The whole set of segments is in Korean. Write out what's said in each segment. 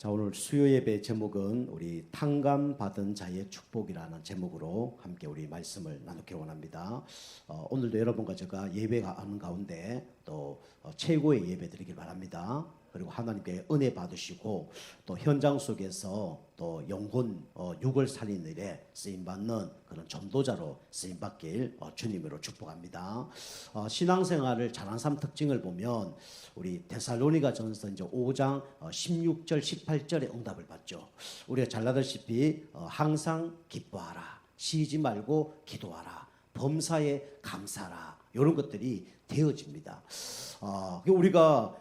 자, 오늘 수요 예배 제목은 우리 탕감받은 자의 축복이라는 제목으로 함께 우리 말씀을 나누기 원합니다. 오늘도 여러분과 제가 예배가 하는 가운데 또 최고의 예배 드리길 바랍니다. 그리고 하나님께 은혜 받으시고 또 현장 속에서 또 영혼 육을 살리는 일에 쓰임받는 그런 전도자로 쓰임받길 주님으로 축복합니다. 신앙생활을 잘한 사람 특징을 보면 우리 데살로니가전서 이제 5장 16절 18절의 응답을 받죠. 우리가 잘 아다시피 항상 기뻐하라, 쉬지 말고 기도하라, 범사에 감사하라, 이런 것들이 되어집니다. 우리가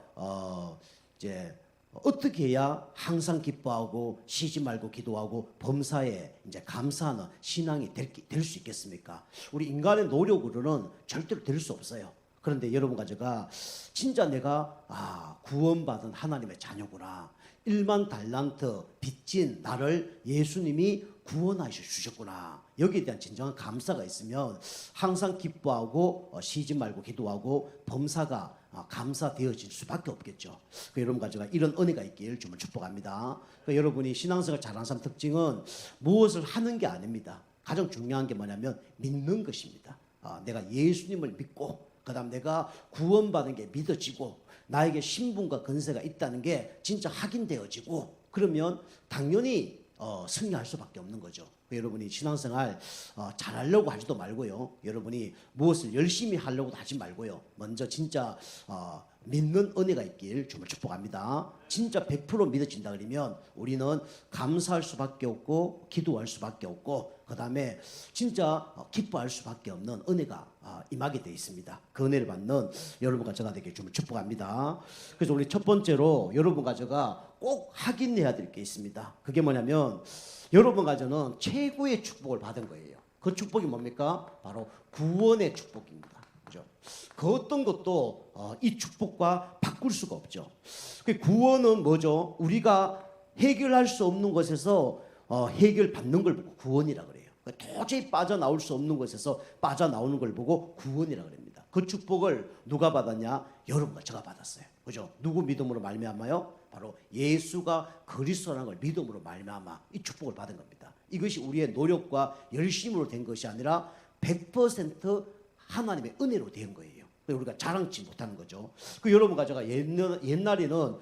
이제 어떻게 해야 항상 기뻐하고 쉬지 말고 기도하고 범사에 이제 감사하는 신앙이 될 수 있겠습니까? 우리 인간의 노력으로는 절대로 될 수 없어요. 그런데 여러분과 제가 진짜 내가 구원받은 하나님의 자녀구나, 1만 달란트 빚진 나를 예수님이 구원하셔 주셨구나, 여기에 대한 진정한 감사가 있으면 항상 기뻐하고 쉬지 말고 기도하고 범사가 감사되어질 수밖에 없겠죠. 여러분과 제가 이런 은혜가 있길 주님을 축복합니다. 여러분이 신앙생활 잘하는 사람 특징은 무엇을 하는 게 아닙니다. 가장 중요한 게 뭐냐면 믿는 것입니다. 내가 예수님을 믿고 그 다음 내가 구원받은 게 믿어지고 나에게 신분과 권세가 있다는 게 진짜 확인되어지고, 그러면 당연히 승리할 수밖에 없는 거죠. 여러분이 신앙생활 잘하려고 하지도 말고요, 여러분이 무엇을 열심히 하려고도 하지 말고요, 먼저 진짜 믿는 은혜가 있길 주님을 축복합니다. 진짜 100% 믿어진다 그러면 우리는 감사할 수밖에 없고 기도할 수밖에 없고 그 다음에 진짜 기뻐할 수밖에 없는 은혜가 임하게 되어 있습니다. 그 은혜를 받는 여러분과 제가 되길 주님을 축복합니다. 그래서 우리 첫 번째로 여러분과 제가 꼭 확인해야 될 게 있습니다. 그게 뭐냐면 여러분과 저는 최고의 축복을 받은 거예요. 그 축복이 뭡니까? 바로 구원의 축복입니다. 그죠? 그 어떤 것도 이 축복과 바꿀 수가 없죠. 그 구원은 뭐죠? 우리가 해결할 수 없는 것에서 해결받는 걸 보고 구원이라 그래요. 도저히 빠져나올 수 없는 것에서 빠져나오는 걸 보고 구원이라 그럽니다. 그 축복을 누가 받았냐? 여러분과 제가 받았어요. 그죠? 누구 믿음으로 말미암아요? 바로 예수가 그리스도라는 걸 믿음으로 말미암아 이 축복을 받은 겁니다. 이것이 우리의 노력과 열심으로 된 것이 아니라 100% 하나님의 은혜로 된 거예요. 우리가 자랑치 못하는 거죠. 여러분과 제가 옛날에는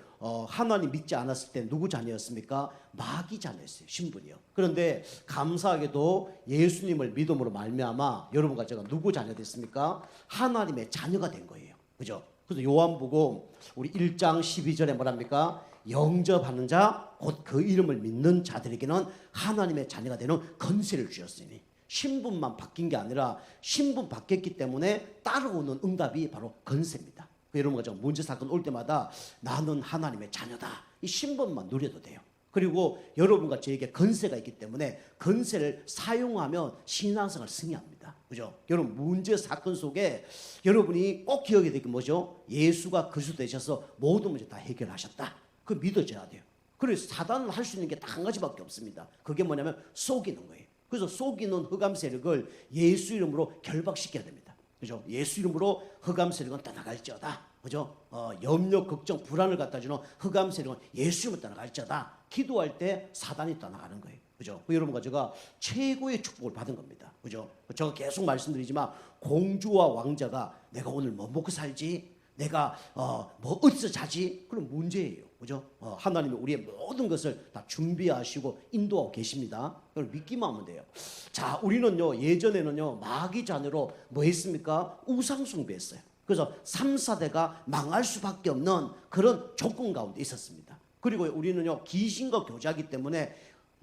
하나님 믿지 않았을 때 누구 자녀였습니까? 마귀 자녀였어요. 신분이요. 그런데 감사하게도 예수님을 믿음으로 말미암아 여러분과 제가 누구 자녀 됐습니까? 하나님의 자녀가 된 거예요. 그죠? 그래서 요한복음 우리 1장 12절에 뭐랍니까? 영접하는 자 곧 그 이름을 믿는 자들에게는 하나님의 자녀가 되는 권세를 주셨으니, 신분만 바뀐 게 아니라 신분 바뀌었기 때문에 따라오는 응답이 바로 권세입니다. 여러분과 제가 문제 사건 올 때마다 나는 하나님의 자녀다, 이 신분만 누려도 돼요. 그리고 여러분과 저에게 권세가 있기 때문에 권세를 사용하면 신앙생활 승리합니다. 그죠? 여러분 문제 사건 속에 여러분이 꼭 기억해야 될 게 뭐죠? 예수가 그리스도 되셔서 모든 문제 다 해결하셨다. 그 믿어져야 돼요. 그래서 사단은 할 수 있는 게 딱 한 가지밖에 없습니다. 그게 뭐냐면 속이는 거예요. 그래서 속이는 흑암 세력을 예수 이름으로 결박시켜야 됩니다. 그죠? 예수 이름으로 흑암 세력은 떠나갈지어다. 그죠? 염려, 걱정, 불안을 갖다 주는 흑암 세력은 예수 이름으로 떠나갈지어다. 기도할 때 사단이 떠나가는 거예요. 그죠? 여러분과 제가 최고의 축복을 받은 겁니다. 그죠? 제가 계속 말씀드리지만 공주와 왕자가 내가 오늘 뭐 먹고 살지? 내가 뭐 어디서 자지? 그런 문제예요. 그죠? 하나님이 우리의 모든 것을 다 준비하시고 인도하고 계십니다. 그걸 믿기만 하면 돼요. 자, 우리는요 예전에는요 마귀 자녀로 뭐 했습니까? 우상 숭배했어요. 그래서 3, 4대가 망할 수밖에 없는 그런 조건 가운데 있었습니다. 그리고 우리는요 귀신과 교제하기 때문에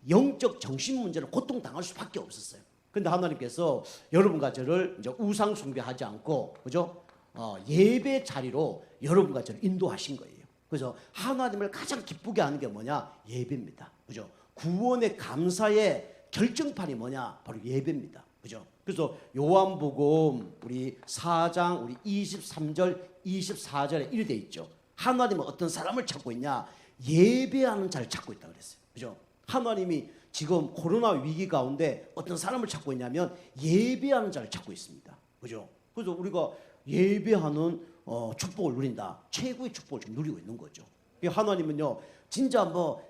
영적 정신 문제로 고통당할 수밖에 없었어요. 그런데 하나님께서 여러분과 저를 이제 우상 숭배하지 않고, 그죠? 예배 자리로 여러분과 저를 인도하신 거예요. 그래서 하나님을 가장 기쁘게 하는 게 뭐냐? 예배입니다. 그죠? 구원의 감사의 결정판이 뭐냐? 바로 예배입니다. 그죠? 그래서 요한복음 우리 4장 우리 23절 24절에 이렇게 돼 있죠. 하나님은 어떤 사람을 찾고 있냐? 예배하는 자를 찾고 있다 그랬어요. 그죠? 하나님이 지금 코로나 위기 가운데 어떤 사람을 찾고 있냐면 예배하는 자를 찾고 있습니다. 그죠? 그래서 우리가 예배하는 축복을 누린다. 최고의 축복을 좀 누리고 있는 거죠. 하나님은요 진짜 뭐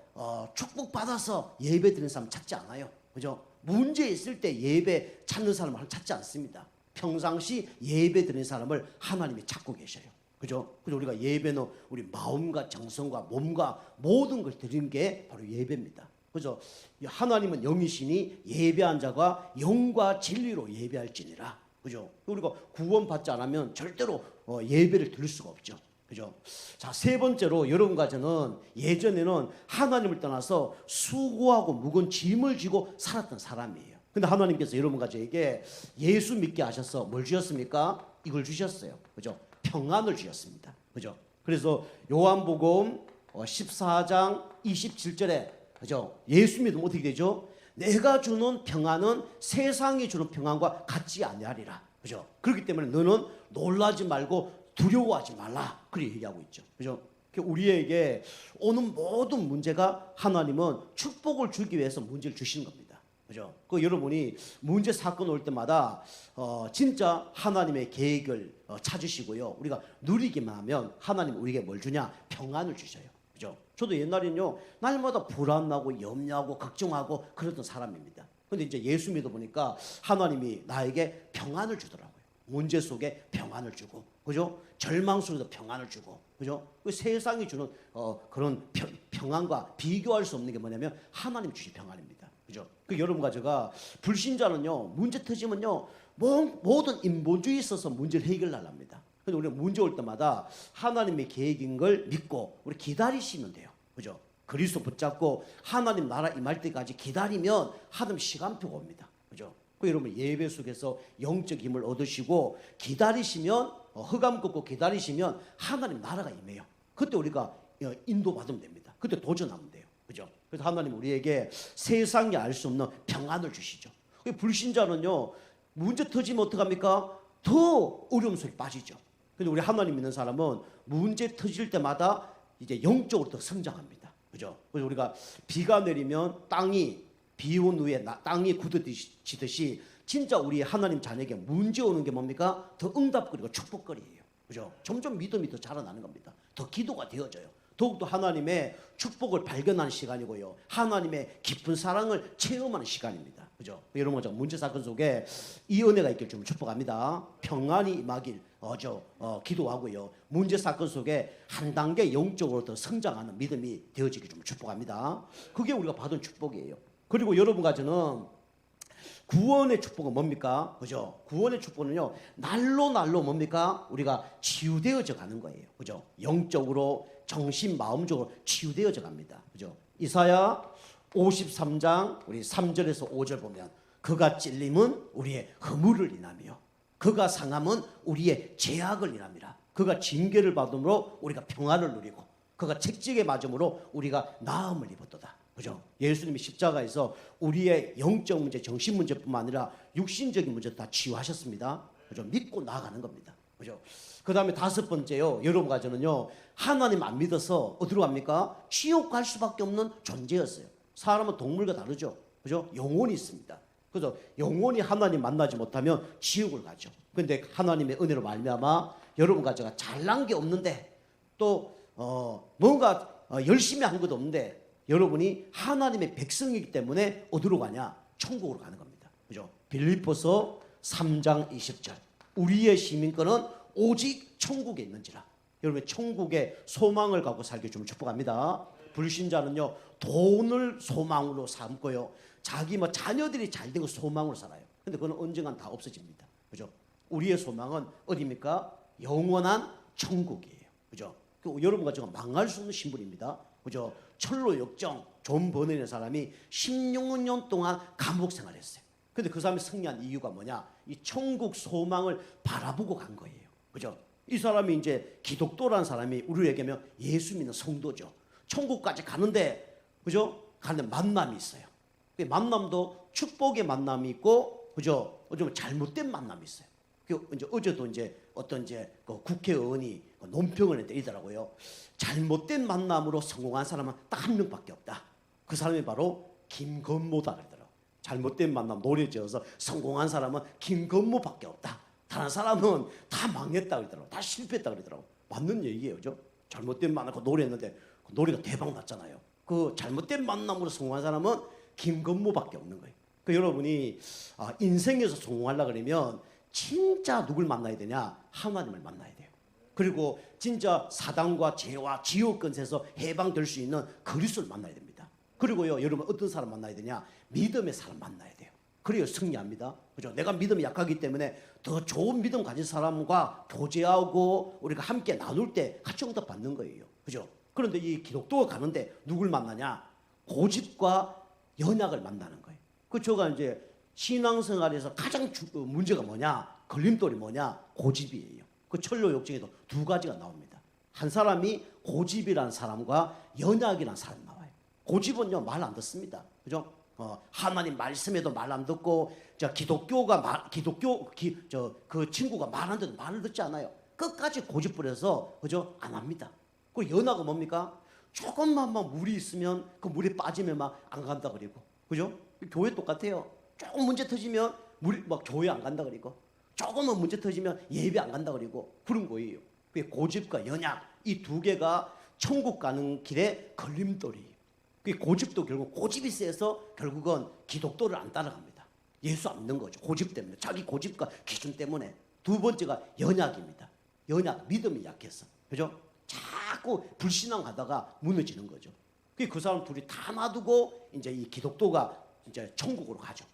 축복받아서 예배 드리는 사람 찾지 않아요. 그죠? 문제 있을 때 예배 찾는 사람을 찾지 않습니다. 평상시 예배 드리는 사람을 하나님이 찾고 계셔요. 그죠? 그래서 우리가 예배는 우리 마음과 정성과 몸과 모든 걸 드리는 게 바로 예배입니다. 그래서 하나님은 영이시니 예배한 자가 영과 진리로 예배할지니라. 그죠? 우리가 구원받지 않으면 절대로 예배를 드릴 수가 없죠. 그죠? 자, 세 번째로 여러분과 저는 예전에는 하나님을 떠나서 수고하고 무거운 짐을 지고 살았던 사람이에요. 근데 하나님께서 여러분과 저에게 예수 믿게 하셔서 뭘 주셨습니까? 이걸 주셨어요. 그죠? 평안을 주셨습니다. 그죠? 그래서 요한복음 14장 27절에 그죠? 예수 믿으면 어떻게 되죠? 내가 주는 평안은 세상이 주는 평안과 같지 아니하리라. 그죠? 그렇기 때문에 너는 놀라지 말고 두려워하지 말라. 그렇게 얘기하고 있죠. 그죠? 우리에게 오는 모든 문제가 하나님은 축복을 주기 위해서 문제를 주시는 겁니다. 그죠? 그 여러분이 문제 사건 올 때마다 진짜 하나님의 계획을 찾으시고요. 우리가 누리기만 하면 하나님 우리에게 뭘 주냐? 평안을 주셔요. 그죠? 저도 옛날에는요, 날마다 불안하고 염려하고 걱정하고 그랬던 사람입니다. 근데 이제 예수 믿어 보니까 하나님이 나에게 평안을 주더라고요. 문제 속에 평안을 주고, 그죠? 절망 속에도 평안을 주고, 그죠? 그 세상이 주는 그런 평안과 비교할 수 없는 게 뭐냐면 하나님 주신 평안입니다. 그죠? 그 여러분과 제가 불신자는요, 문제 터지면요, 모든 인본주의에 있어서 문제를 해결하랍니다. 근데 우리가 문제 올 때마다 하나님의 계획인 걸 믿고 우리 기다리시면 돼요. 그죠? 그리스도 붙잡고 하나님 나라 임할 때까지 기다리면 하나님 시간표가 옵니다. 그죠? 그 여러분 예배 속에서 영적 힘을 얻으시고 기다리시면 흑암 긋고 기다리시면 하나님 나라가 임해요. 그때 우리가 인도받으면 됩니다. 그때 도전하면 돼요. 그죠? 그래서 하나님 우리에게 세상이 알 수 없는 평안을 주시죠. 불신자는요, 문제 터지면 어떡합니까? 더 어려움 속에 빠지죠. 근데 우리 하나님 믿는 사람은 문제 터질 때마다 이제 영적으로 더 성장합니다. 그죠? 그래서 우리가 비가 내리면 땅이 비 온 후에 땅이 굳어지듯이 진짜 우리 하나님 자녀에게 문제 오는 게 뭡니까? 더 응답거리고 축복거리예요. 그죠? 점점 믿음이 더 자라나는 겁니다. 더 기도가 되어져요. 더욱더 하나님의 축복을 발견하는 시간이고요. 하나님의 깊은 사랑을 체험하는 시간입니다. 그죠? 여러분, 문제 사건 속에 이 은혜가 있길 좀 축복합니다. 평안이 임하길 기도하고요. 문제 사건 속에 한 단계 영적으로 더 성장하는 믿음이 되어지길 좀 축복합니다. 그게 우리가 받은 축복이에요. 그리고 여러분과 저는 구원의 축복은 뭡니까? 그죠? 구원의 축복은요, 날로 뭡니까? 우리가 치유되어져 가는 거예요. 그죠? 영적으로, 정신, 마음적으로 치유되어져 갑니다. 그죠? 이사야 53장 우리 3절에서 5절 보면 그가 찔림은 우리의 허물을 인하며 그가 상함은 우리의 죄악을 인함이라. 그가 징계를 받음으로 우리가 평안을 누리고 그가 책찍에 맞음으로 우리가 나음을 입었도다. 그죠? 예수님이 십자가에서 우리의 영적 문제, 정신 문제뿐만 아니라 육신적인 문제도 다 치유하셨습니다. 그죠? 믿고 나아가는 겁니다. 그죠? 그 다음에 다섯 번째요. 여러분과 저는요, 하나님 안 믿어서 어디로 갑니까? 지옥 갈 수밖에 없는 존재였어요. 사람은 동물과 다르죠. 그죠? 영혼이 있습니다. 그래서 영혼이 하나님 만나지 못하면 지옥을 가죠. 근데 하나님의 은혜로 말미암아 여러분과 제가 잘난 게 없는데 또 뭔가 열심히 한 것도 없는데 여러분이 하나님의 백성이기 때문에 어디로 가냐? 천국으로 가는 겁니다. 그죠? 빌립보서 3장 20절. 우리의 시민권은 오직 천국에 있는지라. 여러분, 천국의 소망을 갖고 살기 좀 축복합니다. 불신자는요, 돈을 소망으로 삼고요, 자기 자녀들이 잘 되고 소망으로 살아요. 근데 그건 언젠간 다 없어집니다. 그죠? 우리의 소망은 어디입니까? 영원한 천국이에요. 그죠? 여러분과 제가 망할 수 없는 신분입니다. 그죠? 철로 역정 존 버너라는 사람이 16년 동안 감옥 생활했어요. 근데 그 사람이 승리한 이유가 뭐냐? 이 천국 소망을 바라보고 간 거예요. 그죠? 이 사람이 이제 기독도라는 사람이 우리에게면 예수 믿는 성도죠. 천국까지 가는데, 그죠? 가는데 만남이 있어요. 그 만남도 축복의 만남이 있고, 그죠? 좀 잘못된 만남이 있어요. 이제 어제도 이제 어떤 그 국회의원이 논평을 때리더라고요. 잘못된 만남으로 성공한 사람은 딱 한 명밖에 없다. 그 사람이 바로 김건모다 그러더라고요. 잘못된 만남 노래 지어서 성공한 사람은 김건모밖에 없다. 다른 사람은 다 망했다 그러더라고요. 다 실패했다 그러더라고요. 맞는 얘기예요. 그죠? 잘못된 만남 그 노래했는데 그 노래가 대박 났잖아요. 그 잘못된 만남으로 성공한 사람은 김건모밖에 없는 거예요. 그 여러분이 인생에서 성공하려고 그러면 진짜 누굴 만나야 되냐? 하나님을 만나야 돼요. 그리고 진짜 사단과 죄와 지옥 근세에서 해방될 수 있는 그리스도를 만나야 됩니다. 그리고요, 여러분 어떤 사람 만나야 되냐? 믿음의 사람 만나야 돼요. 그래야 승리합니다. 그죠? 내가 믿음이 약하기 때문에 더 좋은 믿음 가진 사람과 교제하고 우리가 함께 나눌 때 같이 응답받는 거예요. 그죠? 그런데 이 기독교가 가는데 누굴 만나냐? 고집과 연약을 만나는 거예요. 그 저가 이제 신앙생활에서 가장 문제가 뭐냐? 걸림돌이 뭐냐? 고집이에요. 그 철로 욕정에도 두 가지가 나옵니다. 한 사람이 고집이라는 사람과 연약이라는 사람이 나와요. 고집은요, 말 안 듣습니다. 그죠? 하나님 말씀에도 말 안 듣고, 그 친구가 말 안 듣는 말을 듣지 않아요. 끝까지 고집 부려서, 그죠? 안 합니다. 그 연약은 뭡니까? 조금만 막 물이 있으면 그 물에 빠지면 막 안 간다 그리고, 그죠? 교회 똑같아요. 조금 문제 터지면 물이 막 교회 안 간다 그리고, 조금만 문제 터지면 예배 안 간다 그리고 그런 거예요. 그 고집과 연약, 이 두 개가 천국 가는 길에 걸림돌이에요. 그 고집도 결국 고집이 세서 결국은 기독도를 안 따라갑니다. 예수 안 믿는 거죠. 고집 때문에, 자기 고집과 기준 때문에. 두 번째가 연약입니다. 연약, 믿음이 약해서, 그죠? 자꾸 불신앙하다가 무너지는 거죠. 그 사람 둘이 다 놔두고 이제 이 기독도가 이제 천국으로 가죠.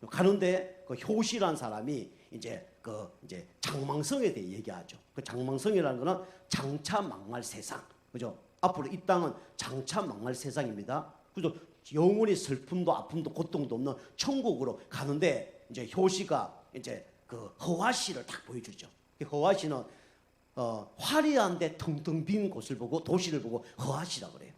가는데 그 효시라는 사람이 이제 장망성에 대해 얘기하죠. 그 장망성이라는 거는 장차 망할 세상, 그죠? 앞으로 이 땅은 장차 망할 세상입니다. 그래서 영원히 슬픔도 아픔도 고통도 없는 천국으로 가는데 이제 효시가 이제 그 허화시를 딱 보여주죠. 허화시는 화려한데 텅텅 빈 곳을 보고 도시를 보고 허화시라 그래요.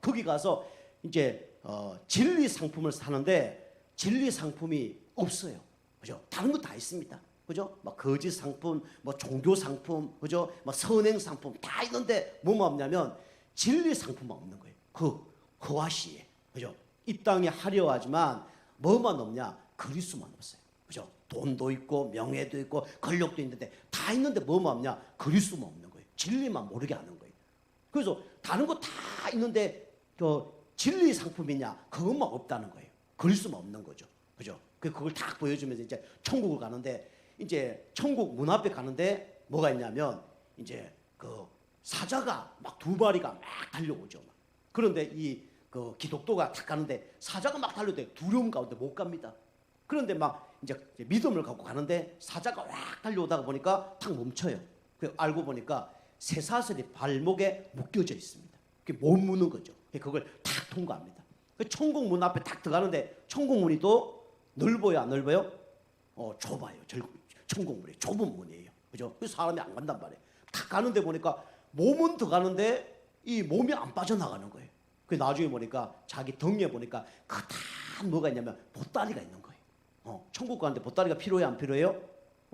거기 가서 이제 진리 상품을 사는데 진리 상품이 없어요. 그죠? 다른 거 다 있습니다. 그죠? 막 거짓 상품, 뭐 종교 상품, 그죠? 막 선행 상품 다 있는데 뭐만 없냐면 진리 상품만 없는 거예요. 그 허화시에. 그죠? 이 땅이 화려하지만 뭐만 없냐? 그리스도만 없어요. 그죠? 돈도 있고 명예도 있고 권력도 있는데 다 있는데 뭐만 없냐? 그리스도만 없는 거예요. 진리만 모르게 하는 거예요. 그래서 다른 거 다 있는데 진리 상품이냐? 그것만 없다는 거예요. 그리스도만 없는 거죠. 그죠? 그걸 딱 보여주면서 이제 천국을 가는데 이제 천국 문 앞에 가는데 뭐가 있냐면 이제 그 사자가 막 두 마리가 막 달려오죠. 그런데 이 그 기독도가 딱 가는데 사자가 막 달려오는데 두려움 가운데 못 갑니다. 그런데 막 이제 믿음을 갖고 가는데 사자가 막 달려오다가 보니까 탁 멈춰요. 그 알고 보니까 쇠사슬이 발목에 묶여져 있습니다. 그게 못 무는 거죠. 그걸 탁 통과합니다. 그 천국 문 앞에 딱 들어가는데 천국 문이 또 넓어요, 안 넓어요? 좁아요. 천국 문이 좁은 문이에요. 그죠? 그 사람이 안 간단 말이에요. 딱 가는데 보니까 몸은 들어가는데 이 몸이 안 빠져나가는 거예요. 그 나중에 보니까 자기 덩이에 보니까 그다음 뭐가 있냐면 보따리가 있는 거예요. 천국 가는데 보따리가 필요해요, 안 필요해요?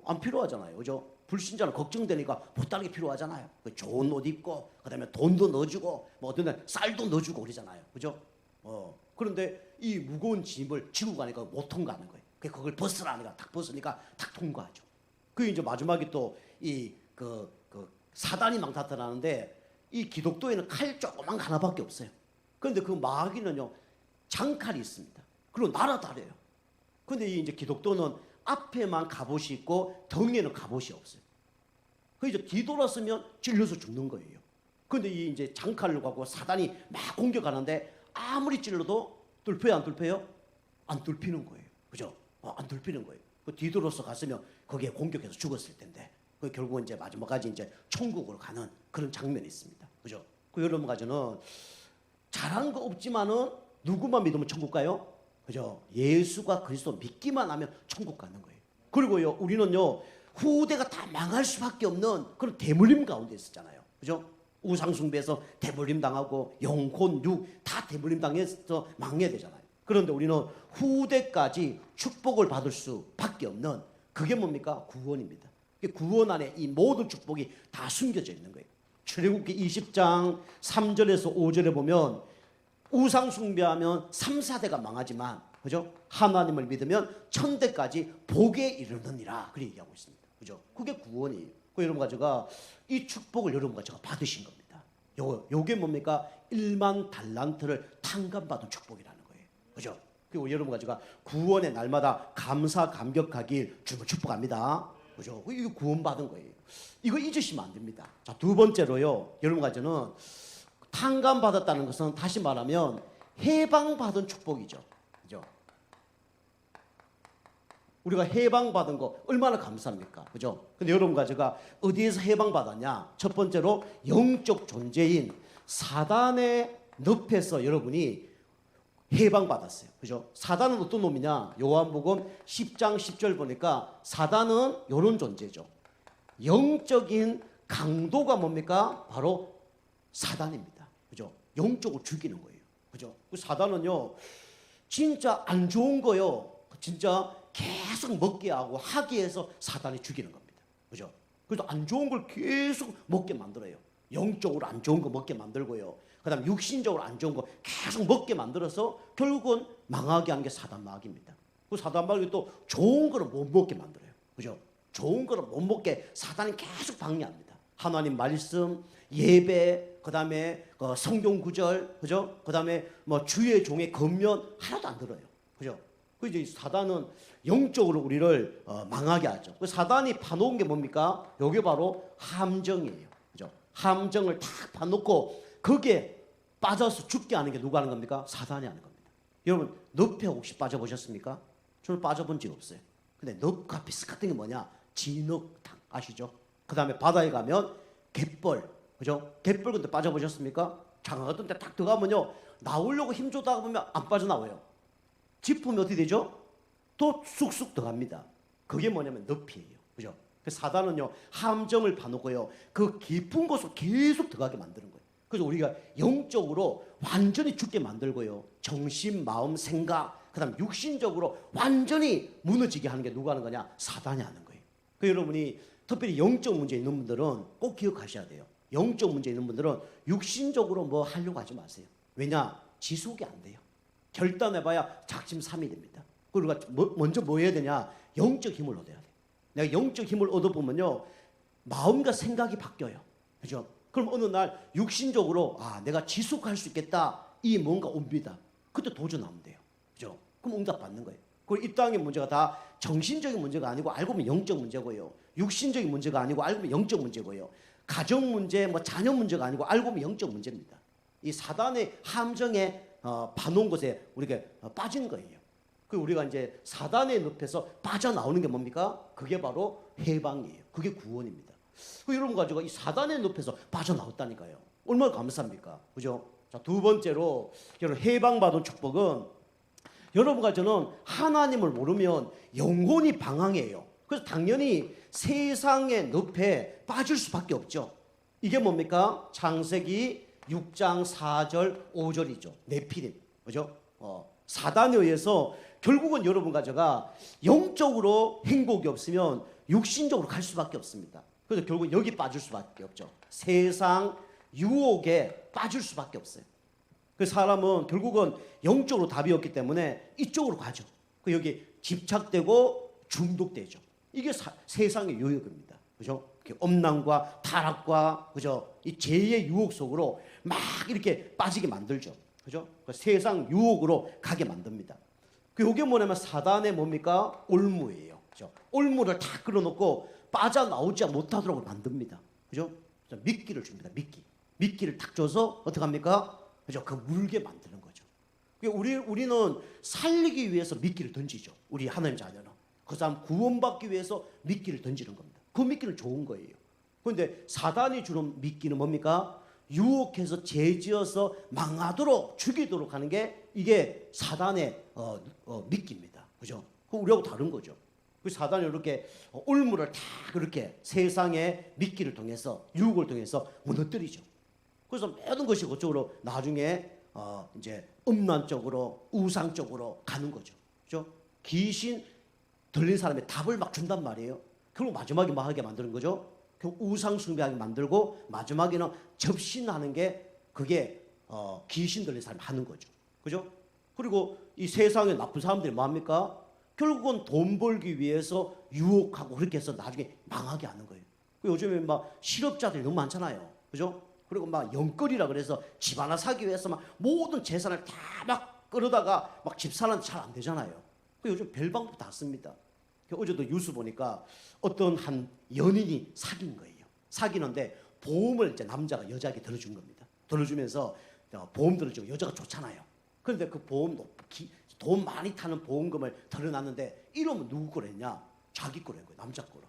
안 필요하잖아요. 그죠? 불신자는 걱정되니까 보따리가 필요하잖아요. 그 좋은 옷 입고 그다음에 돈도 넣어주고 뭐 어떤 날 쌀도 넣어주고 그러잖아요. 그죠? 그런데 이 무거운 짐을 지고 가니까 못 통과하는 거예요. 그걸 벗으라니까 딱 벗으니까 딱 통과하죠. 그 이제 마지막에 또 이 사단이 막 나타나는데 이 기독교에는 칼 조그만 하나밖에 없어요. 그런데 그 마귀는요 장칼이 있습니다. 그리고 날아다녀요. 그런데 이 이제 기독교는 앞에만 갑옷이 있고 덩이에는 갑옷이 없어요. 그 이제 뒤돌았으면 찔려서 죽는 거예요. 그런데 이 이제 장칼을 갖고 사단이 막 공격하는데 아무리 찔러도 뚫혀요, 안 뚫혀요? 안 뚫히는 거예요. 그죠? 안 뚫히는 거예요. 그 뒤돌아서 갔으면 거기에 공격해서 죽었을 텐데. 그 결국은 이제 마지막까지 이제 천국으로 가는 그런 장면이 있습니다. 그죠? 그 여러분까지는 잘하는 거 없지만은 누구만 믿으면 천국 가요? 그죠? 예수가 그리스도 믿기만 하면 천국 가는 거예요. 그리고요, 우리는요, 후대가 다 망할 수밖에 없는 그런 대물림 가운데 있었잖아요. 그죠? 우상숭배에서 대물림 당하고 영혼, 육 다 대물림 당해서 망해야 되잖아요. 그런데 우리는 후대까지 축복을 받을 수밖에 없는 그게 뭡니까? 구원입니다. 구원 안에 이 모든 축복이 다 숨겨져 있는 거예요. 출애굽기 20장 3절에서 5절에 보면 우상 숭배하면 3, 4대가 망하지만 그죠? 하나님을 믿으면 천대까지 복에 이르느니라 그렇게 얘기하고 있습니다. 그죠? 그게 구원이에요. 그 여러분과 제가 이 축복을 여러분과 제가 받으신 겁니다. 요게 뭡니까? 1만 달란트를 탕감받은 축복이라는 거예요. 그죠? 그리고 여러분과 제가 구원의 날마다 감사 감격하길 주님을 축복합니다. 그죠? 이거 구원받은 거예요. 이거 잊으시면 안 됩니다. 자, 두 번째로요. 여러분과 저는 탕감받았다는 것은 다시 말하면 해방받은 축복이죠. 그죠? 우리가 해방받은 거 얼마나 감사합니까? 그죠? 근데 여러분과 제가 어디에서 해방받았냐? 첫 번째로 영적 존재인 사단의 늪에서 여러분이 해방받았어요. 그죠? 사단은 어떤 놈이냐? 요한복음 10장 10절 보니까 사단은 이런 존재죠. 영적인 강도가 뭡니까? 바로 사단입니다. 그죠? 영적으로 죽이는 거예요. 그죠? 그 사단은요, 진짜 안 좋은 거요. 진짜 계속 먹게 하고 하게 해서 사단이 죽이는 겁니다. 그죠? 그래서 안 좋은 걸 계속 먹게 만들어요. 영적으로 안 좋은 거 먹게 만들고요. 그 다음에 육신적으로 안 좋은 거 계속 먹게 만들어서 결국은 망하게 한 게 사단 마귀입니다. 그 사단 마귀가 또 좋은 거를 못 먹게 만들어요. 그죠? 좋은 거를 못 먹게 사단이 계속 방해합니다. 하나님 말씀, 예배, 그 다음에 성경 구절, 그죠? 그 다음에 뭐 주의 종의 겉면 하나도 안 들어요. 그죠? 그 이제 사단은 영적으로 우리를 망하게 하죠. 그 사단이 파놓은 게 뭡니까? 이게 바로 함정이에요. 그죠? 함정을 탁 파놓고 거기에 빠져서 죽게 하는 게 누가 하는 겁니까? 사단이 하는 겁니다. 여러분 늪에 혹시 빠져보셨습니까? 저는 빠져본 적 없어요. 근데 늪과 비슷한 게 뭐냐? 진흙탕 아시죠? 그 다음에 바다에 가면 갯벌, 그죠? 갯벌 근데 빠져보셨습니까? 장어 같은 데 딱 들어가면요, 나오려고 힘주다가 보면 안 빠져나와요. 짚으면 어떻게 되죠? 또 쑥쑥 들어갑니다. 그게 뭐냐면 늪이에요. 그죠? 그 사단은요, 함정을 파놓고요, 그 깊은 곳으로 계속 들어가게 만드는 거예요. 그래서 우리가 영적으로 완전히 죽게 만들고요, 정신, 마음, 생각, 그 다음 육신적으로 완전히 무너지게 하는 게 누가 하는 거냐? 사단이 하는 거예요. 그 여러분이 특별히 영적 문제 있는 분들은 꼭 기억하셔야 돼요. 영적 문제 있는 분들은 육신적으로 뭐 하려고 하지 마세요. 왜냐? 지속이 안 돼요. 결단해봐야 작심삼일입니다. 그리고 먼저 뭐 해야 되냐? 영적 힘을 얻어야 돼. 내가 영적 힘을 얻어보면요, 마음과 생각이 바뀌어요. 그죠? 그럼 어느 날 육신적으로 내가 지속할 수 있겠다, 이 뭔가 옵니다. 그때 도전하면 돼요. 그죠? 그럼 응답 받는 거예요. 그리고 이 땅의 문제가 다 정신적인 문제가 아니고 알고 보면 영적 문제고요, 육신적인 문제가 아니고 알고 보면 영적 문제고요, 가정 문제, 뭐 자녀 문제가 아니고 알고 보면 영적 문제입니다. 이 사단의 함정에 파놓은 곳에 우리가 빠진 거예요. 그 우리가 이제 사단의 늪에서 빠져나오는 게 뭡니까? 그게 바로 해방이에요. 그게 구원입니다. 그 여러분 가지고 이 사단의 늪에서 빠져나왔다니까요. 얼마나 감사합니까? 그죠? 자, 두 번째로 여러분 해방받은 축복은, 여러분과 저는 하나님을 모르면 영혼이 방황해요. 그래서 당연히 세상의 늪에 빠질 수밖에 없죠. 이게 뭡니까? 창세기 6장 4절 5절이죠. 네피림. 그죠? 사단에 의해서 결국은 여러분과 제가 영적으로 행복이 없으면 육신적으로 갈 수밖에 없습니다. 그래서 결국 여기 빠질 수밖에 없죠. 세상 유혹에 빠질 수밖에 없어요. 그 사람은 결국은 영적으로 답이 없기 때문에 이쪽으로 가죠. 그 여기 집착되고 중독되죠. 이게 세상의 유혹입니다. 그죠? 엄난과 타락과, 그죠? 이 죄의 유혹 속으로 막 이렇게 빠지게 만들죠. 그죠? 그 세상 유혹으로 가게 만듭니다. 그게 뭐냐면 사단의 뭡니까? 올무예요. 그죠? 올무를 다 끌어놓고 빠져나오지 못하도록 만듭니다. 그죠? 미끼를 줍니다. 미끼를 탁 줘서 어떻게 합니까? 그죠? 그 물게 만드는 거죠. 우리는 살리기 위해서 미끼를 던지죠. 우리 하나님 자녀는. 그 사람 구원받기 위해서 미끼를 던지는 겁니다. 그 미끼는 좋은 거예요. 그런데 사단이 주는 미끼는 뭡니까? 유혹해서 죄지어서 망하도록 죽이도록 하는 게 이게 사단의 미끼입니다. 그죠? 그 우리하고 다른 거죠. 그 사단이 이렇게 올무를 다 그렇게 세상의 미끼를 통해서, 유혹을 통해서 무너뜨리죠. 그래서 모든 것이 그쪽으로 나중에 이제 음란 쪽으로, 우상 쪽으로 가는 거죠. 그죠? 귀신 들린 사람의 답을 막 준단 말이에요. 결국 마지막에 뭐 하게 만드는 거죠? 결국 우상 숭배하게 만들고 마지막에는 접신하는 게 그게 귀신 들린 사람이 하는 거죠. 그죠? 그리고 이 세상에 나쁜 사람들이 뭡니까? 결국은 돈 벌기 위해서 유혹하고 그렇게 해서 나중에 망하게 하는 거예요. 요즘에 막 실업자들이 너무 많잖아요. 그죠? 그리고 막 영끌이라 그래서 집 하나 사기 위해서 막 모든 재산을 다 막 끌어다가 막 집 사는데 잘 안 되잖아요. 요즘 별 방법 다 씁니다. 어제도 뉴스 보니까 어떤 한 연인이 사귄 거예요. 사귀는데 보험을 이제 남자가 여자에게 들어준 겁니다. 들어주면서 보험 들어주고 여자가 좋잖아요. 그런데 그 보험 돈 많이 타는 보험금을 들어놨는데 이러면 누구 거로 했냐? 자기 거로 한 거예요. 남자 거로.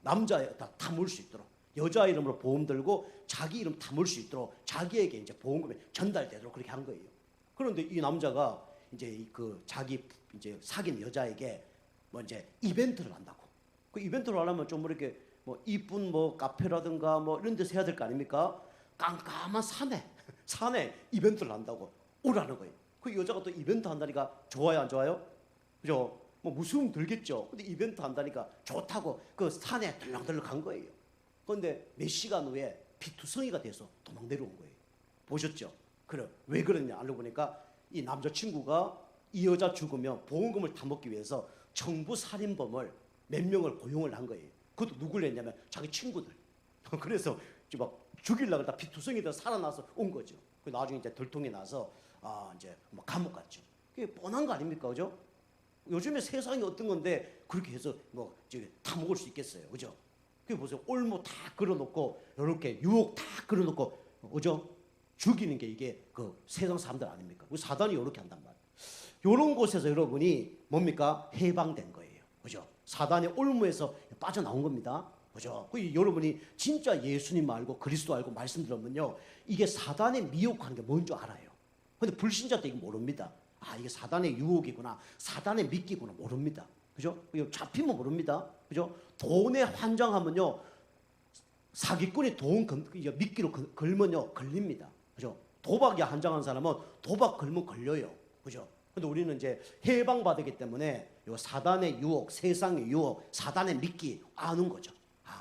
남자에다 담을 수 있도록 여자 이름으로 보험 들고 자기 이름 담을 수 있도록 자기에게 이제 보험금이 전달되도록 그렇게 한 거예요. 그런데 이 남자가 이제 그 자기 이제 사귄 여자에게 뭐 이제 이벤트를 한다고. 그 이벤트를 하려면 좀 이렇게 뭐 이쁜 뭐 카페라든가 뭐 이런 데서 해야 될 거 아닙니까? 깜깜한 산에 이벤트를 한다고 오라는 거예요. 그 여자가 또 이벤트 한다니까 좋아요 안 좋아요? 그죠? 뭐 무서움 들겠죠. 근데 이벤트 한다니까 좋다고 그 산에 들락들락 간 거예요. 그런데 몇 시간 후에 피투성이가 돼서 도망 내려온 거예요. 보셨죠? 그래 왜 그러냐 알고 보니까 이 남자친구가 이 여자 죽으면 보험금을 타먹기 위해서 청부 살인범을 몇 명을 고용을 한 거예요. 그것도 누굴 했냐면 자기 친구들. 그래서 막 죽이려고 다 피투성이 돼서 살아나서 온 거죠. 그 나중에 이제 들통이 나서 이제 뭐 감옥 갔죠. 그게 뻔한 거 아닙니까, 그죠? 요즘에 세상이 어떤 건데 그렇게 해서 뭐 다 먹을 수 있겠어요, 그죠? 그 보세요, 올모 다 걸어놓고 이렇게 유혹 다 걸어놓고, 그죠? 죽이는 게 이게 그 세상 사람들 아닙니까? 사단이 이렇게 한단 말이에요. 이런 곳에서 여러분이 뭡니까? 해방된 거예요, 그죠? 사단의 올무에서 빠져나온 겁니다. 그죠? 여러분이 진짜 예수님 알고 그리스도 알고 말씀 들으면요, 이게 사단의 미혹하는 게 뭔지 알아요. 근데 불신자도 이거 모릅니다. 이게 사단의 유혹이구나, 사단의 미끼구나 모릅니다. 그죠? 잡히면 모릅니다. 그죠? 돈에 환장하면요, 사기꾼이 미끼로 걸면요, 걸립니다. 그죠? 도박에 환장한 사람은 도박 걸면 걸려요. 그죠? 근데 우리는 이제 해방받았기 때문에 요 사단의 유혹, 세상의 유혹, 사단의 미끼 아는 거죠.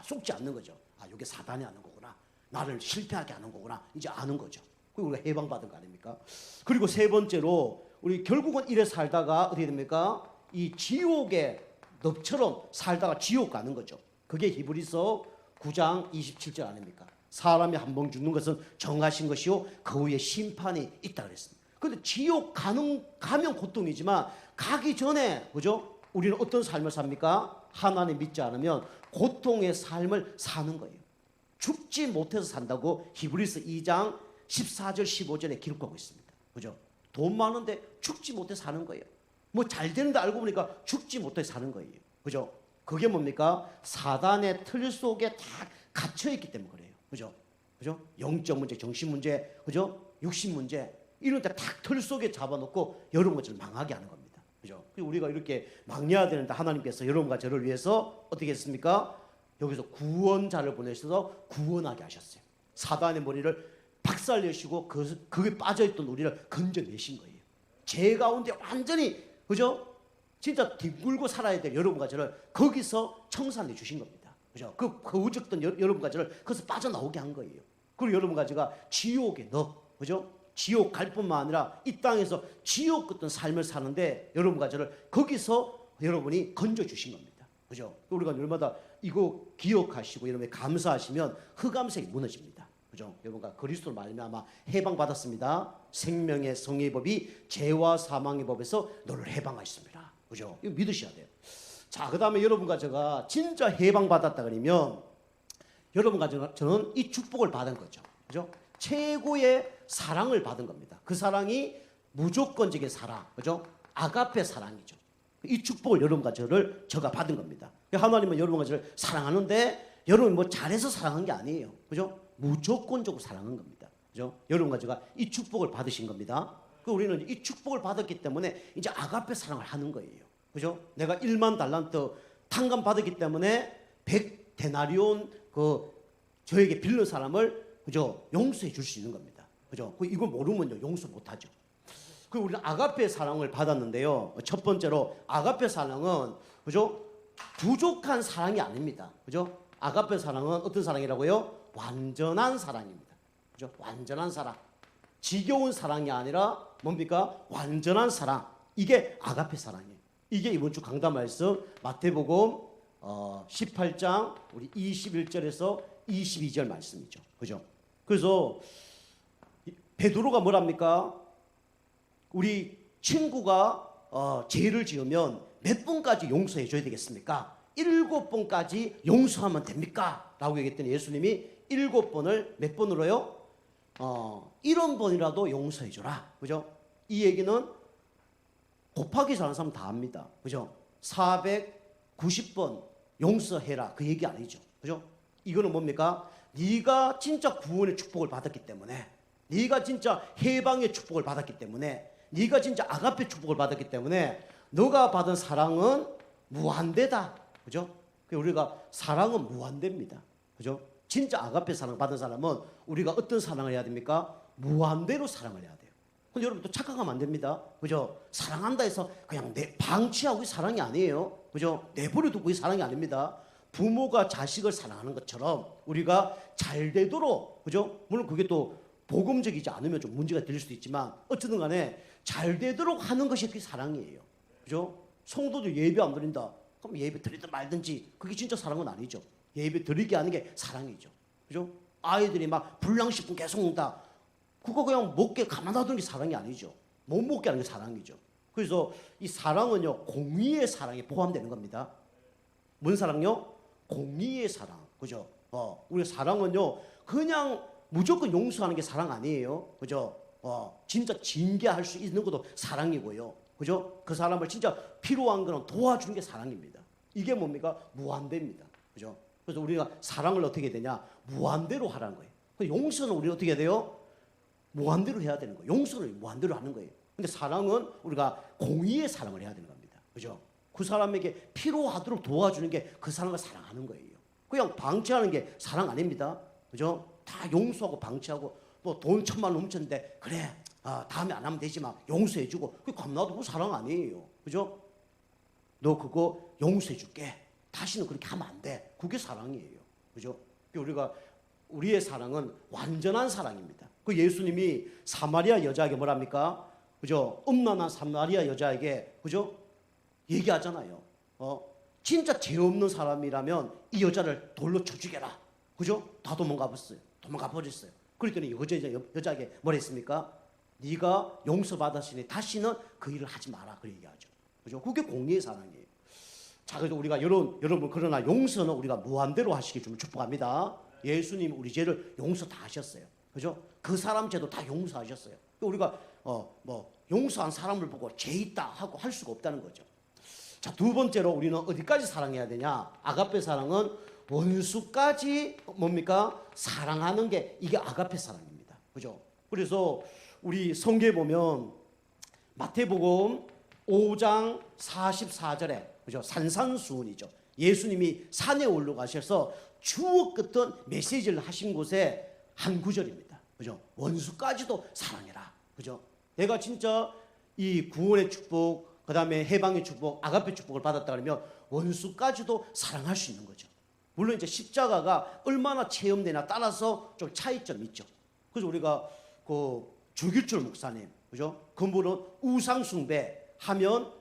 속지 않는 거죠. 이게 사단이 하는 거구나. 나를 실패하게 하는 거구나. 이제 아는 거죠. 그리고 우리가 해방받은 거 아닙니까? 그리고 세 번째로 우리 결국은 이래 살다가 어떻게 됩니까? 이 지옥의 늪처럼 살다가 지옥 가는 거죠. 그게 히브리서 9장 27절 아닙니까? 사람이 한 번 죽는 것은 정하신 것이요 그 후에 심판이 있다 그랬습니다. 그런데 지옥 가면 고통이지만 가기 전에, 그죠? 우리는 어떤 삶을 삽니까? 하나님 믿지 않으면 고통의 삶을 사는 거예요. 죽지 못해서 산다고 히브리서 2장 14절 15절에 기록하고 있습니다. 그죠? 돈 많은데 죽지 못해 사는 거예요. 뭐 잘 되는데 알고 보니까 죽지 못해 사는 거예요. 그죠? 그게 뭡니까? 사단의 틀 속에 다 갇혀있기 때문에 그래요. 그죠? 그죠? 영적 문제, 정신 문제, 그죠? 육신 문제, 이런 데 딱 틀 속에 잡아놓고 여러분 것을 망하게 하는 겁니다. 그죠? 우리가 이렇게 망해야 되는데 하나님께서 여러분과 저를 위해서 어떻게 했습니까? 여기서 구원자를 보내셔서 구원하게 하셨어요. 사단의 머리를 박살내시고 그게 빠져있던 우리를 건져내신 거예요. 죄 가운데 완전히, 그죠? 진짜 뒹굴고 살아야 될 여러분과 저를 거기서 청산해 주신 겁니다. 그죠? 그 거우적던 여러분과 저를 거기서 빠져나오게 한 거예요. 그리고 여러분과 제가 지옥에 그죠? 지옥 갈 뿐만 아니라 이 땅에서 지옥 같은 삶을 사는데 여러분과 저를 거기서 여러분이 건져 주신 겁니다. 그죠? 우리가 날마다 이거 기억하시고 여러분이 감사하시면 흑암색이 무너집니다. 그죠? 여러분과 그리스도를 말미암아 해방받았습니다. 생명의 성의 법이 죄와 사망의 법에서 너를 해방하셨습니다. 그죠? 이거 믿으셔야 돼요. 자, 그 다음에 여러분과 제가 진짜 해방받았다 그러면 여러분과 저는 이 축복을 받은 거죠. 그죠? 최고의 사랑을 받은 겁니다. 그 사랑이 무조건적인 사랑, 그죠? 아가페 사랑이죠. 이 축복을 여러분과 저가 받은 겁니다. 하나님은 여러분과 저를 사랑하는데 여러분 뭐 잘해서 사랑한 게 아니에요. 그죠? 무조건적으로 사랑한 겁니다. 그죠? 여러분과 제가 이 축복을 받으신 겁니다. 우리는 이 축복을 받았기 때문에 이제 아가페 사랑을 하는 거예요. 그죠? 내가 1만 달란트 탕감 받았기 때문에 100데나리온 저에게 빌린 사람을, 그죠? 용서해 줄 수 있는 겁니다. 그죠? 이걸 모르면요, 용서 못 하죠. 그리고 우리는 아가페 사랑을 받았는데요. 첫 번째로 아가페 사랑은, 그죠? 부족한 사랑이 아닙니다. 그죠? 아가페 사랑은 어떤 사랑이라고요? 완전한 사랑입니다. 그죠? 완전한 사랑. 지겨운 사랑이 아니라 뭡니까? 완전한 사랑. 이게 아가페 사랑이에요. 이게 이번 주 강단 말씀 마태복음 18장 우리 21절에서 22절 말씀이죠. 그죠? 그래서 베드로가 뭐랍니까? 우리 친구가 죄를 지으면 몇 번까지 용서해 줘야 되겠습니까? 7번까지 용서하면 됩니까? 라고 얘기했더니 예수님이 7번을 몇 번으로요? 1번이라도 용서해 줘라. 그죠? 이 얘기는 곱하기 잘하는 사람 다 압니다. 그죠? 490번 용서해라. 그 얘기 아니죠. 그죠? 이거는 뭡니까? 네가 진짜 구원의 축복을 받았기 때문에, 네가 진짜 해방의 축복을 받았기 때문에, 네가 진짜 아가페 축복을 받았기 때문에 너가 받은 사랑은 무한대다. 그죠? 우리가 사랑은 무한대입니다. 그죠? 진짜 아가페 사랑 받은 사람은 우리가 어떤 사랑을 해야 됩니까? 무한대로 사랑을 해야 돼요. 근데 여러분 또 착각하면 안 됩니다. 그죠? 사랑한다 해서 그냥 방치하고 사랑이 아니에요. 그죠? 내버려두고 사랑이 아닙니다. 부모가 자식을 사랑하는 것처럼 우리가 잘 되도록, 그죠? 물론 그게 또 복음적이지 않으면 좀 문제가 될 수도 있지만 어쨌든 간에 잘 되도록 하는 것이 그게 사랑이에요. 그죠? 성도도 예배 안 드린다. 그럼 예배 드리든 말든지 그게 진짜 사랑은 아니죠. 예배 드리게 하는 게 사랑이죠. 그죠? 아이들이 막 불량식품 계속 먹다. 그거 그냥 먹게 가만 놔두는 게 사랑이 아니죠. 못 먹게 하는 게 사랑이죠. 그래서 이 사랑은요, 공의의 사랑에 포함되는 겁니다. 뭔 사랑요? 공의의 사랑. 그죠? 우리 사랑은요, 그냥 무조건 용서하는 게 사랑 아니에요. 그죠? 진짜 징계할 수 있는 것도 사랑이고요. 그죠? 그 사람을 진짜 필요한 거는 도와주는 게 사랑입니다. 이게 뭡니까? 무한대입니다. 그죠? 그래서 우리가 사랑을 어떻게 해야 되냐? 무한대로 하라는 거예요. 용서는 우리 어떻게 해야 돼요? 무한대로 해야 되는 거예요. 용서는 무한대로 하는 거예요. 근데 사랑은 우리가 공의의 사랑을 해야 되는 겁니다. 그죠? 그 사람에게 필요하도록 도와주는 게 그 사람을 사랑하는 거예요. 그냥 방치하는 게 사랑 아닙니다. 그죠? 다 용서하고 방치하고 뭐 돈 1,000만 원 훔쳤는데 그래 다음에 안 하면 되지만 용서해주고 그게 감나도 사랑 아니에요. 그죠? 너 그거 용서해줄게. 다시는 그렇게 하면 안 돼. 그게 사랑이에요. 그죠? 우리가 우리의 사랑은 완전한 사랑입니다. 그 예수님이 사마리아 여자에게 뭐랍니까? 그죠? 음란한 사마리아 여자에게 그죠? 얘기하잖아요. 진짜 죄 없는 사람이라면 이 여자를 돌로 쳐 죽여라. 그죠? 다 도망가 버렸어요. 그랬더니 여자에게 뭐라 했습니까? 네가 용서받았으니 다시는 그 일을 하지 마라. 그 얘기하죠. 그죠? 그게 공의의 사랑이에요. 자, 그래서 우리가 여러분 그러나 용서는 우리가 무한대로 하시길 좀 축복합니다. 예수님 우리 죄를 용서 다 하셨어요. 그죠? 그 사람 죄도 다 용서하셨어요. 우리가 용서한 사람을 보고 죄 있다 하고 할 수가 없다는 거죠. 자, 두 번째로 우리는 어디까지 사랑해야 되냐? 아가페 사랑은 원수까지 뭡니까? 사랑하는 게 이게 아가페 사랑입니다. 그죠? 그래서 우리 성경에 보면 마태복음 5장 44절에 그죠? 산상수훈이죠. 예수님이 산에 올라가셔서 추억 같은 메시지를 하신 곳에 한 구절입니다. 그죠? 원수까지도 사랑해라. 그죠? 내가 진짜 이 구원의 축복, 그 다음에 해방의 축복, 아가페 축복을 받았다 그러면 원수까지도 사랑할 수 있는 거죠. 물론 이제 십자가가 얼마나 체험되나 따라서 좀 차이점이 있죠. 그래서 우리가 그 주길철 목사님, 그죠? 그분은 우상숭배 하면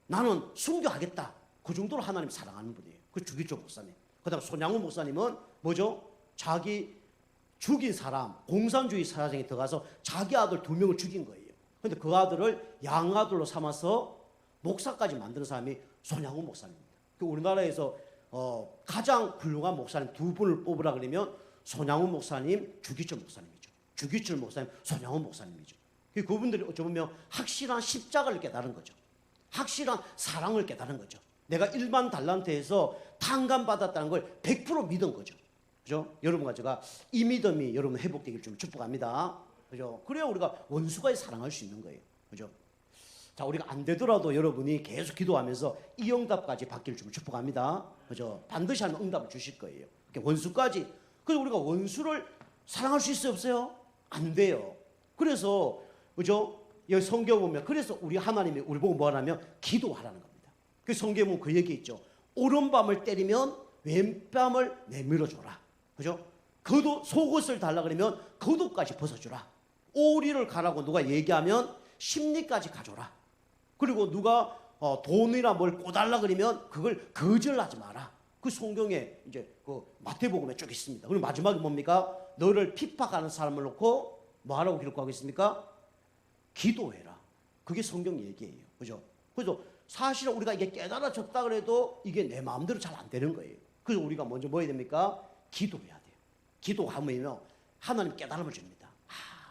나는 순교하겠다. 그 정도로 하나님 사랑하는 분이에요. 그 주길철 목사님. 그 다음 손양호 목사님은 뭐죠? 자기 죽인 사람, 공산주의 사상에 들어가서 자기 아들 2명을 죽인 거예요. 그런데 그 아들을 양아들로 삼아서 목사까지 만드는 사람이 손양호 목사님입니다. 우리나라에서 가장 훌륭한 목사님 2분을 뽑으라 그러면 손양호 목사님, 주기철 목사님이죠. 주기철 목사님, 손양호 목사님이죠. 그분들이 어쩌면 확실한 십자가를 깨달은 거죠. 확실한 사랑을 깨달은 거죠. 내가 일반 달란트에서 탕감받았다는 걸 100% 믿은 거죠. 그죠? 여러분과 제가 이 믿음이 여러분 회복되길 좀 축복합니다. 그죠? 그래야 우리가 원수까지 사랑할 수 있는 거예요. 그죠? 자, 우리가 안 되더라도 여러분이 계속 기도하면서 이 응답까지 받기를 좀 축복합니다. 그죠? 반드시 하는 응답을 주실 거예요. 원수까지. 그래서 우리가 원수를 사랑할 수 있어요, 없어요? 안 돼요. 그래서 그죠? 여기 성경 보면 그래서 우리 하나님이 우리 보고 뭐 하냐면 기도하라는 겁니다. 그 성경 보면 그 얘기 있죠. 오른밤을 때리면 왼밤을 내밀어 줘라. 그죠? 속옷을 달라 그러면 겉옷까지 벗어주라. 오리를 가라고 누가 얘기하면 심리까지 가져라. 그리고 누가 돈이나 뭘 꿔달라 그러면 그걸 거절하지 마라. 그 성경에 이제 그 마태복음에 쭉 있습니다. 그리고 마지막에 뭡니까? 너를 핍박하는 사람을 놓고 뭐하라고 기록하고 있습니까? 기도해라. 그게 성경 얘기예요. 그죠? 그래서 사실은 우리가 이게 깨달아졌다 그래도 이게 내 마음대로 잘 안 되는 거예요. 그래서 우리가 먼저 뭐 해야 됩니까? 기도해야 돼요. 기도하면요 하나님 깨달음을 줍니다.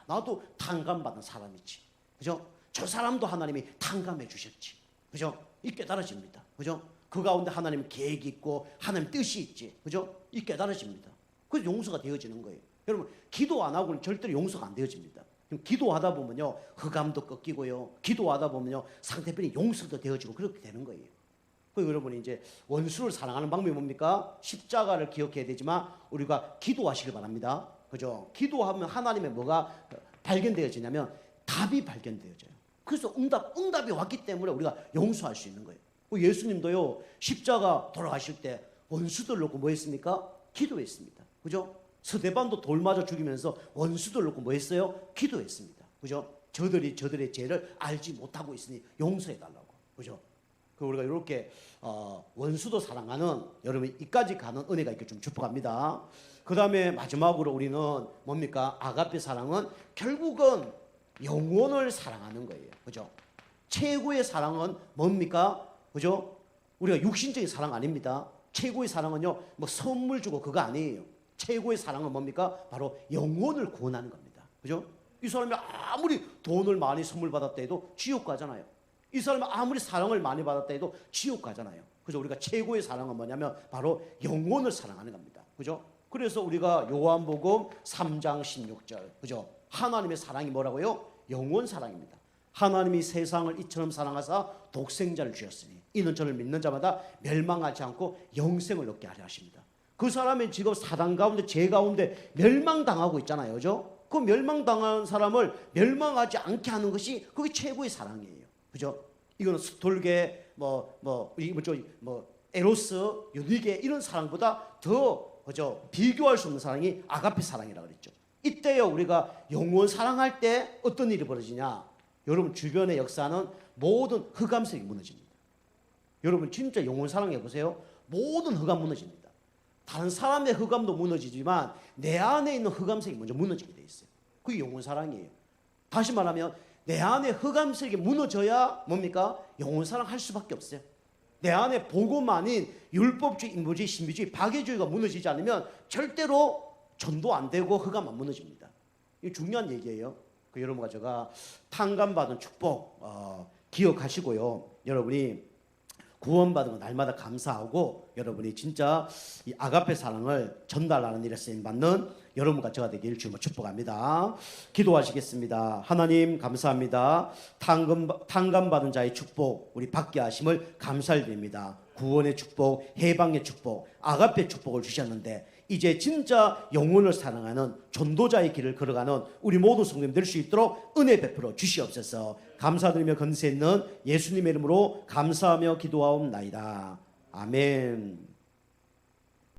나도 탕감받은 사람이지. 그죠? 저 사람도 하나님이 탕감해 주셨지. 그죠? 이 깨달아집니다. 그죠? 그 가운데 하나님 계획이 있고 하나님 뜻이 있지. 그죠? 이 깨달아집니다. 그래서 용서가 되어지는 거예요. 여러분 기도 안 하고는 절대로 용서가 안 되어집니다. 기도하다 보면요 흑암도 꺾이고요, 기도하다 보면요 상대편이 용서도 되어지고 그렇게 되는 거예요. 그 여러분이 이제 원수를 사랑하는 방법이 뭡니까? 십자가를 기억해야 되지만 우리가 기도하시길 바랍니다. 그죠? 기도하면 하나님의 뭐가 발견되어지냐면 답이 발견되어져요. 그래서 응답이 왔기 때문에 우리가 용서할 수 있는 거예요. 예수님도요 십자가 돌아가실 때 원수들 놓고 뭐 했습니까? 기도했습니다. 그죠? 스데반도 돌 맞아 죽이면서 원수들 놓고 뭐 했어요? 기도했습니다. 그죠? 저들이 저들의 죄를 알지 못하고 있으니 용서해 달라고. 그죠? 우리가 이렇게 원수도 사랑하는 여러분 이까지 가는 은혜가 있게 좀 축복합니다. 그 다음에 마지막으로 우리는 뭡니까? 아가페 사랑은 결국은 영혼을 사랑하는 거예요. 그죠? 최고의 사랑은 뭡니까? 그죠? 우리가 육신적인 사랑 아닙니다. 최고의 사랑은요, 뭐 선물 주고 그거 아니에요. 최고의 사랑은 뭡니까? 바로 영혼을 구원하는 겁니다. 그죠? 이 사람이 아무리 돈을 많이 선물 받았다 해도 지옥 가잖아요. 이 사람이 아무리 사랑을 많이 받았다 해도 지옥 가잖아요. 그래서 우리가 최고의 사랑은 뭐냐면 바로 영혼을 사랑하는 겁니다. 그죠? 그래서 우리가 요한복음 3장 16절, 그죠? 하나님의 사랑이 뭐라고요? 영혼 사랑입니다. 하나님이 세상을 이처럼 사랑하사 독생자를 주셨으니 이는 저를 믿는 자마다 멸망하지 않고 영생을 얻게 하려 하십니다. 그 사람이 지금 사단 가운데 죄 가운데 멸망당하고 있잖아요. 그죠? 그 멸망당한 사람을 멸망하지 않게 하는 것이 그게 최고의 사랑이에요. 그죠? 이거는 스톨게 에로스, 유디게 이런 사랑보다 더 그죠? 비교할 수 없는 사랑이 아가페 사랑이라고 그랬죠. 이때요 우리가 영혼 사랑할 때 어떤 일이 벌어지냐? 여러분 주변의 역사는 모든 흑암색이 무너집니다. 여러분 진짜 영혼 사랑해 보세요. 모든 흑암 무너집니다. 다른 사람의 흑암도 무너지지만 내 안에 있는 흑암색이 먼저 무너지게 돼 있어요. 그게 영혼 사랑이에요. 다시 말하면 내 안에 흑암색이 무너져야 뭡니까? 영혼 사랑할 수밖에 없어요. 내 안에 복음 아닌 율법주의, 인본주의, 신비주의, 박애주의가 무너지지 않으면 절대로 전도 안 되고 흑암 안 무너집니다. 이게 중요한 얘기예요. 여러분과 제가 탕감받은 축복 기억하시고요. 여러분이 구원받은 거 날마다 감사하고 여러분이 진짜 이 아가페 사랑을 전달하는 일에 쓰임받는 여러분과 제가 되길 주님으로 축복합니다. 기도하시겠습니다. 하나님 감사합니다. 탕감받은 자의 축복 우리 받게 하심을 감사드립니다. 구원의 축복, 해방의 축복, 아가페 축복을 주셨는데 이제 진짜 영혼을 사랑하는 전도자의 길을 걸어가는 우리 모든 성도님 될 수 있도록 은혜 베풀어 주시옵소서. 감사드리며 건세 있는 예수님의 이름으로 감사하며 기도하옵나이다. 아멘.